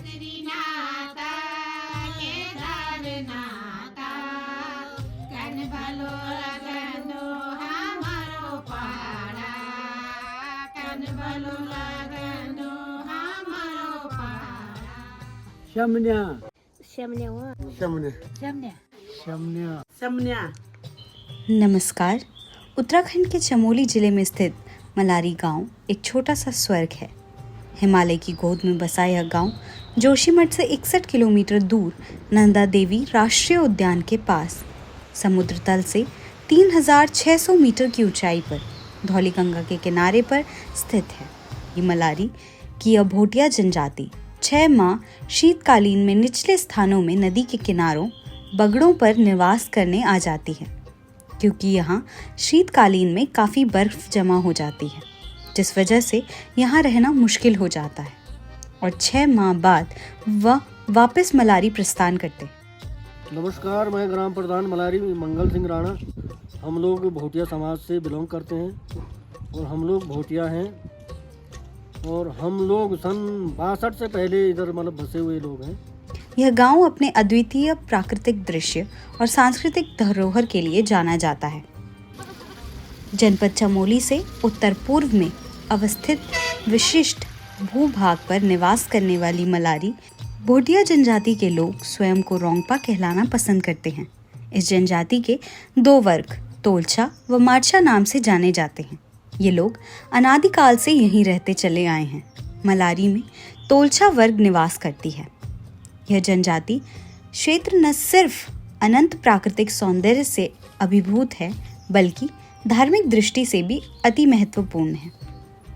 बद्रीनाथ केदारनाथ कन भलो लगनो हमारो पाड़ा कन भलो लगनो हमारो पाड़ा। शमन्या शमन्या शमन्या शमन्या शमन्या समन्या। नमस्कार। उत्तराखंड के चमोली जिले में स्थित मलारी गांव एक छोटा सा स्वर्ग है। हिमालय की गोद में बसा यह गांव जोशीमठ से 61 किलोमीटर दूर नंदा देवी राष्ट्रीय उद्यान के पास समुद्र तल से 3600 मीटर की ऊंचाई पर धौली गंगा के किनारे पर स्थित है। ये मलारी की यह भोटिया जनजाति 6 माह शीतकालीन में निचले स्थानों में नदी के किनारों बगड़ों पर निवास करने आ जाती है, क्योंकि यहाँ शीतकालीन में काफ़ी बर्फ जमा हो जाती है, जिस वजह से यहाँ रहना मुश्किल हो जाता है और 6 माह बाद वह वापस मलारी प्रस्थान करते हैं। नमस्कार, मैं ग्राम प्रधान मलारी मंगल सिंह राणा। हम लोग भोटिया समाज से बिलोंग करते हैं और हम लोग भोटिया हैं और हम लोग सन 62 से पहले इधर मतलब बसे हुए लोग हैं। यह गांव अपने अद्वितीय प्राकृतिक दृश्य और सांस्कृतिक धरोहर के लिए जाना जाता है। जनपद चमोली से उत्तर पूर्व में अवस्थित विशिष्ट भूभाग पर निवास करने वाली मलारी भोटिया जनजाति के लोग स्वयं को रोंगपा कहलाना पसंद करते हैं। इस जनजाति के 2 वर्ग तोलछा व मारछा नाम से जाने जाते हैं। ये लोग अनादिकाल से यहीं रहते चले आए हैं। मलारी में तोलछा वर्ग निवास करती है। यह जनजाति क्षेत्र न सिर्फ अनंत प्राकृतिक सौंदर्य से अभिभूत है, बल्कि धार्मिक दृष्टि से भी अति महत्वपूर्ण है।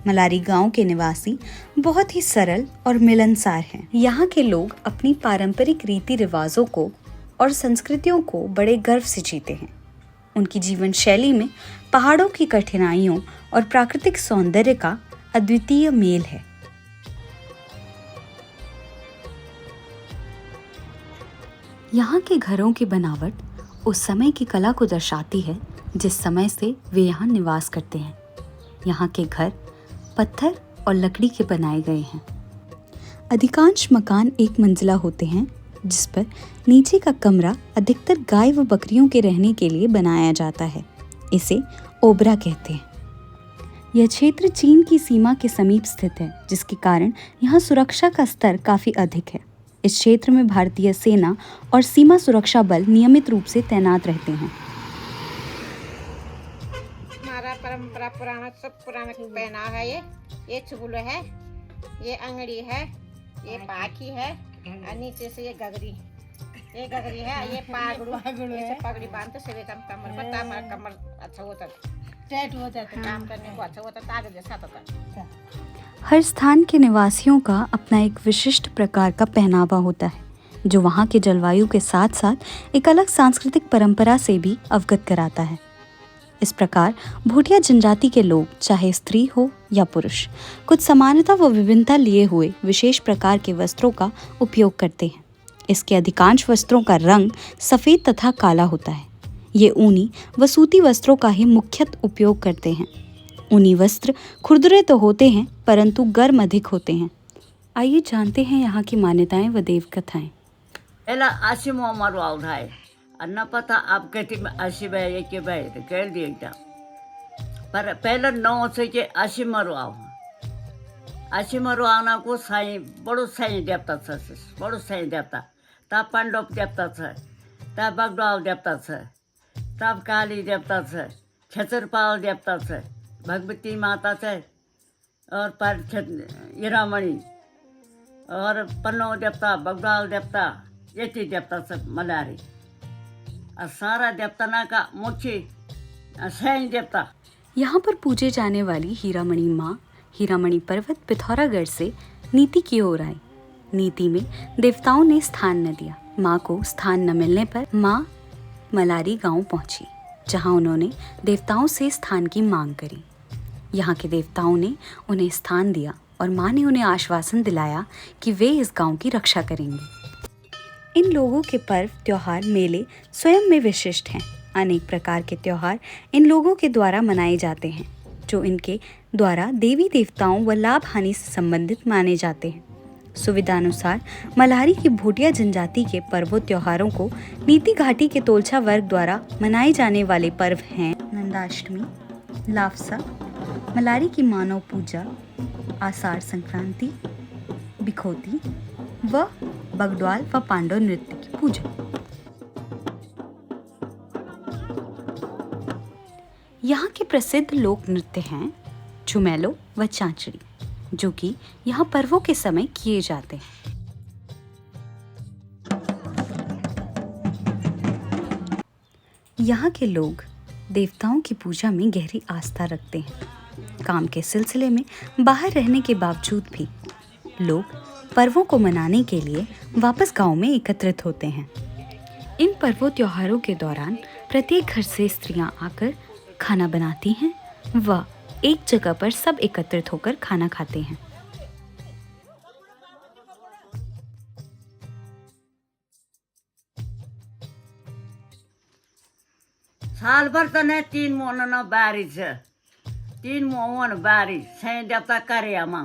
मलारी गांव के निवासी बहुत ही सरल और मिलनसार हैं। यहाँ के लोग अपनी पारंपरिक रीति रिवाजों को और संस्कृतियों को बड़े गर्व से जीते हैं। उनकी जीवन शैली में पहाड़ों की कठिनाइयों और प्राकृतिक सौंदर्य का अद्वितीय मेल है। यहाँ के घरों की बनावट उस समय की कला को दर्शाती है जिस समय से वे यहाँ निवास करते हैं। यहाँ के घर पत्थर और लकड़ी के बनाए गए हैं। अधिकांश मकान एक मंजिला होते हैं, जिस पर नीचे का कमरा अधिकतर गाय व बकरियों के रहने के लिए बनाया जाता है। इसे ओबरा कहते हैं। यह क्षेत्र चीन की सीमा के समीप स्थित है, जिसके कारण यहाँ सुरक्षा का स्तर काफी अधिक है। इस क्षेत्र में भारतीय सेना और सीमा सुरक्षा बल नियमित रूप से तैनात रहते हैं। हमारा परंपरा पुराना सब पुराना पहनावा है। ये चुगलो है, ये अंगड़ी है, ये पाखी है और नीचे से ये गगरी है, ये पागड़ू ऐसे पगड़ी बांधते से कमर पर हमारा कमर अच्छा होता टाइट होता है, काम करने को अच्छा होता, ताकत जैसा होता। हर स्थान के निवासियों का अपना एक विशिष्ट प्रकार का पहनावा होता है, जो वहाँ के जलवायु के साथ साथ एक अलग सांस्कृतिक परंपरा से भी अवगत कराता है। इस प्रकार भोटिया जनजाति के लोग, चाहे स्त्री हो या पुरुष, कुछ समानता व विभिन्नता लिए हुए विशेष प्रकार के वस्त्रों का उपयोग करते हैं। इसके अधिकांश वस्त्रों का रंग सफ़ेद तथा काला होता है। ये ऊनी व सूती वस्त्रों का ही मुख्यतः उपयोग करते हैं। ऊनी वस्त्र खुरदुरे तो होते हैं, परंतु गर्म अधिक होते हैं। आइए जानते हैं यहाँ की मान्यताएं व देव कथाएं। एला आशिम मारो आउधाय अन्ना पता आप कहती में आशिम है ये के भाई तो कह दिए एकदम पर पहले 9 से के आशिम मारो आना को साई बड़ो साई देवता छ बड़ो साई देवता ता पांडव देवता छ ता बगडाव देवता छ ता काली देवता छ छतरपाल देवता छ भगवती माता है और पर हीरामणि और पन्नो देवता बगडाल देवता ये देवता सब मलारी और सारा देवता ना का मुच्छी सैन देवता। यहाँ पर पूजे जाने वाली हीरामणि माँ हीरामणि पर्वत पिथौरागढ़ से नीति की ओर आई। नीति में देवताओं ने स्थान न दिया। माँ को स्थान न मिलने पर माँ मलारी गांव पहुंची, जहाँ उन्होंने देवताओं से स्थान की मांग करी। यहाँ के देवताओं ने उन्हें स्थान दिया और माँ ने उन्हें आश्वासन दिलाया कि वे इस गांव की रक्षा करेंगे। इन लोगों के पर्व, त्योहार, मेले स्वयं में विशिष्ट हैं। अनेक प्रकार के त्योहार इन लोगों के द्वारा मनाए जाते हैं, जो इनके द्वारा देवी देवताओं व लाभ हानि से संबंधित माने जाते हैं। सुविधानुसार मल्हारी की भोटिया जनजाति के पर्वों त्योहारों को नीति घाटी के तोलछा वर्ग द्वारा मनाए जाने वाले पर्व हैं नंदाष्टमी, लाफसा, मल्हारी की मानव पूजा, आषाढ़ संक्रांति, बिखोती व बगड्वाल व पांडव नृत्य की पूजा। यहाँ के प्रसिद्ध लोक नृत्य हैं झुमेलो व चांचड़ी, जो कि यहाँ पर्वों के समय किए जाते हैं। यहाँ के लोग देवताओं की पूजा में गहरी आस्था रखते हैं। काम के सिलसिले में बाहर रहने के बावजूद भी लोग पर्वों को मनाने के लिए वापस गांव में एकत्रित होते हैं। इन पर्वों त्योहारों के दौरान प्रत्येक घर से स्त्रियां आकर खाना बनाती हैं व एक जगह पर सब एकत्रित होकर खाना खाते हैं। साल भर तो नहीं 3 महीना बारी छ 3 महीना बारी सही देवता करियामा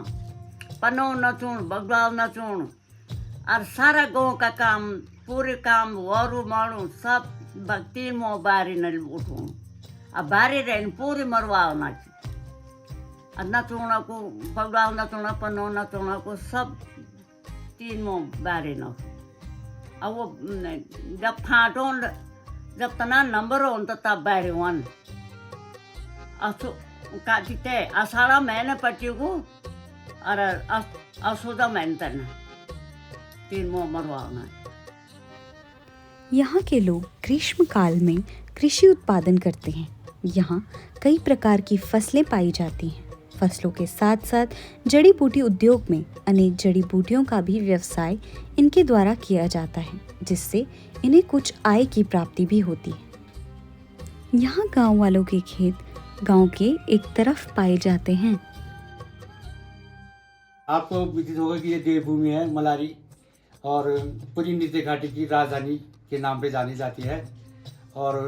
पनो नचुन बगवाल नचुन और सारा गांव का काम पूरे काम वारू मारू सब 3 महीना बारी न उठू अब बारी रहन पूरी मरवाओ नाच नचुना को बगवाल नचुना पनो नचुना को सब 3 महीना बारी न अब वो जब फाटो जब तना नंबर हो तो तब बारी वन काटते आषाढ़ महीने पट्टी को और असुदा महीने तना 3 महीना मरवाना। यहाँ के लोग ग्रीष्म काल में कृषि उत्पादन करते हैं। यहाँ कई प्रकार की फसलें पाई जाती हैं। फसलों के साथ साथ जड़ी बूटी उद्योग में अनेक जड़ी बूटियों का भी व्यवसाय इनके द्वारा किया जाता है, जिससे इन्हें कुछ आय की प्राप्ति भी होती है। यहाँ गांव वालों के खेत गांव के एक तरफ पाए जाते हैं। आपको विदित होगा कि ये देवभूमि है मल्हारी और पूरी नीति घाटी की राजधानी के नाम पे जानी जाती है। और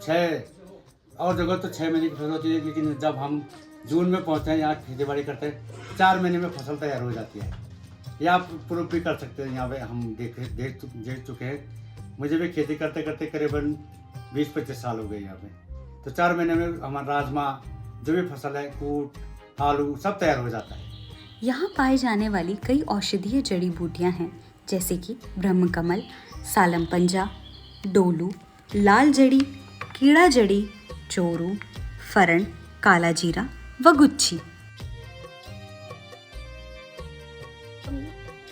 6 और जगह तो 6 महीने की फसल होती है, लेकिन जब हम जून में पहुंचते हैं यहाँ खेती बाड़ी करते हैं 4 महीने में फसल तैयार हो जाती है। ये आप प्रूफ भी कर सकते हैं। यहाँ पे हम देख चुके हैं। मुझे भी खेती करते करते करीबन 20-25 साल हो गए यहाँ पे। तो 4 महीने में हमारा राजमा जो भी फसल है, कूट, आलू सब तैयार हो जाता है। यहाँ पाए जाने वाली कई औषधीय जड़ी बूटियाँ हैं, जैसे कि ब्रह्मकमल, सालम पंजा, डोलू, लाल जड़ी, कीड़ा जड़ी, चोरू, फरण, काला जीरा व गुच्छी।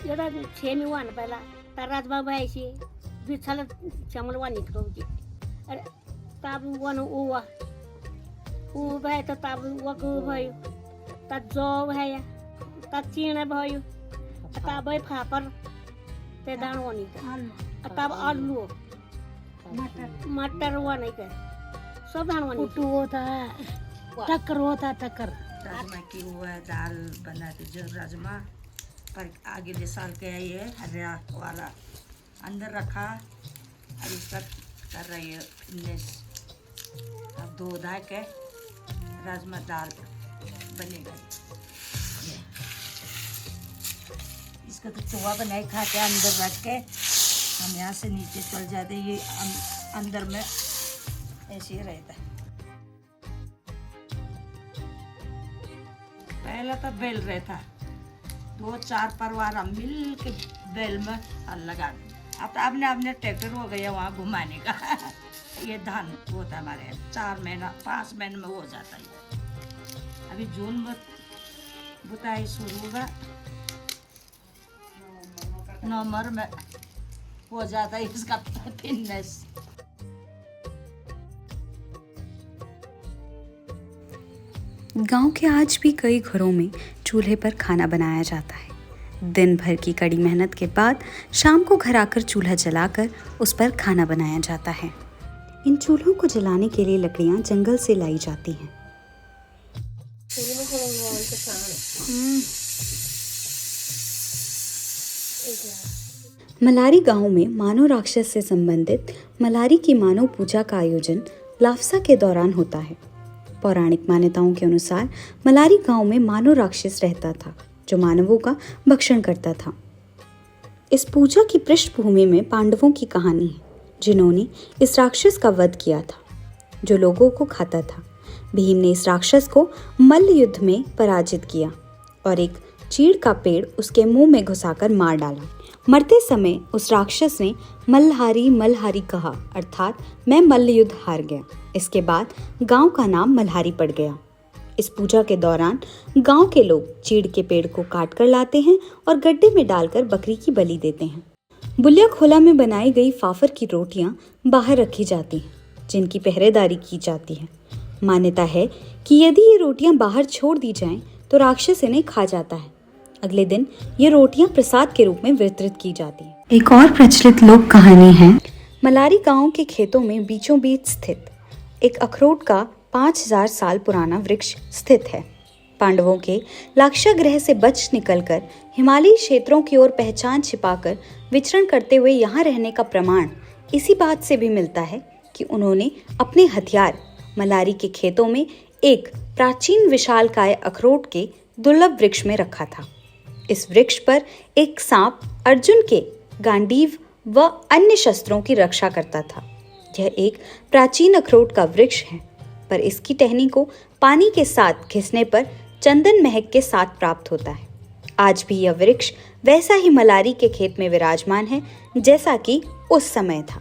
एउटा छेमी वान पहिला तर राजबाबु आएपछि 2 साल चामल वान निकलौजी अरे ताब वान उवा ऊ भए त ताब वको भयो त जौ भयो त चिना भयो ताब फापर ते दाण वानी ताब आलू मटर वानी के सब दाण वानी कुटू होता टक्कर होता टक्कर राजमा की हुआ है दाल बनाती जो राजमा पर अगले साल के ये हरा वाला अंदर रखा और इसका कर रही है 19 अब 2 ढाई के राजमा दाल बनेगा। इसका तो चोवा बनाए खा के अंदर रख के हम यहाँ से नीचे चल जाते, ये अंदर में ऐसे ही रहता है। पहले तो बैल रहता 2-4 परिवार हम मिल के बैल में हल लगा। अब तो अपने ट्रैक्टर हो गया वहाँ घुमाने का ये धान होता हमारे 4 महीना 5 महीने में हो जाता है। अभी जून में बुताई शुरू होगा, नवंबर में हो जाता है इसका फिटनेस। गांव के आज भी कई घरों में चूल्हे पर खाना बनाया जाता है। दिन भर की कड़ी मेहनत के बाद शाम को घर आकर चूल्हा जलाकर उस पर खाना बनाया जाता है। इन चूल्हों को जलाने के लिए लकड़ियां जंगल से लाई जाती हैं। मल्हारी गांव में मानव राक्षस से संबंधित मल्हारी की मानव पूजा का आयोजन लाफसा के दौरान होता है। पौराणिक मान्यताओं के अनुसार मल्हारी गांव में मानव राक्षस रहता था, जो मानवों का भक्षण करता था। इस पूजा की पृष्ठभूमि में पांडवों की कहानी है, जिन्होंने इस राक्षस का वध किया था जो लोगों को खाता था। भीम ने इस राक्षस को मल्ल युद्ध में पराजित किया और एक चीड़ का पेड़ उसके मुंह में घुसाकर मार डाला। मरते समय उस राक्षस ने मल्हारी मल्हारी कहा, अर्थात मैं मल्ल युद्ध हार गया। इसके बाद गांव का नाम मल्हारी पड़ गया। इस पूजा के दौरान गांव के लोग चीड़ के पेड़ को काट कर लाते हैं और गड्ढे में डालकर बकरी की बलि देते हैं। बुलिया खोला में बनाई गई फाफर की रोटियां बाहर रखी जाती हैं, जिनकी पहरेदारी की जाती है। मान्यता है कि यदि ये रोटियां बाहर छोड़ दी जाएं तो राक्षस इन्हें खा जाता है। अगले दिन ये रोटियां प्रसाद के रूप में वितरित की जाती हैं। एक और प्रचलित लोक कहानी है। मलारी गांव के खेतों में बीचों बीच स्थित एक अखरोट का 5000 साल पुराना वृक्ष स्थित है। पांडवों के लाक्षागृह से बच निकलकर हिमालयी क्षेत्रों की ओर पहचान छिपाकर विचरण करते हुए यहाँ रहने का प्रमाण इसी बात से भी मिलता है कि उन्होंने अपने हथियार मलारी के खेतों में एक प्राचीन विशालकाय अखरोट के दुर्लभ वृक्ष में रखा था। इस वृक्ष पर एक सांप अर्जुन के गांडीव व अन्य शस्त्रों की रक्षा करता था। यह एक प्राचीन अखरोट का वृक्ष है, पर इसकी टहनी को पानी के साथ घिसने पर चंदन महक के साथ प्राप्त होता है। आज भी यह वृक्ष वैसा ही मलारी के खेत में विराजमान है जैसा कि उस समय था।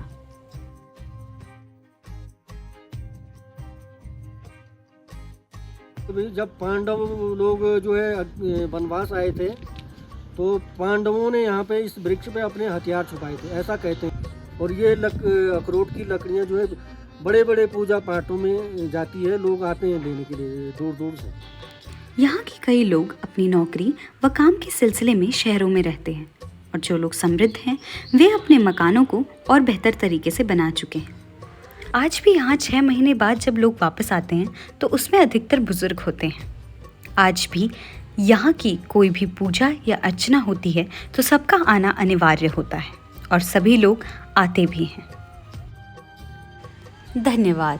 जब पांडव लोग जो है वनवास आए थे तो पांडवों ने यहाँ पे इस वृक्ष पे अपने हथियार छुपाए थे, ऐसा कहते हैं। और ये अखरोट की लकड़ियाँ जो है बड़े बड़े पूजा पाठों में जाती है, लोग आते हैं लेने के लिए दूर दूर से। यहाँ के कई लोग अपनी नौकरी व काम के सिलसिले में शहरों में रहते हैं और जो लोग समृद्ध हैं वे अपने मकानों को और बेहतर तरीके से बना चुके हैं। आज भी यहाँ 6 महीने बाद जब लोग वापस आते हैं तो उसमें अधिकतर बुजुर्ग होते हैं। आज भी यहाँ की कोई भी पूजा या अर्चना होती है तो सबका आना अनिवार्य होता है और सभी लोग आते भी हैं। धन्यवाद।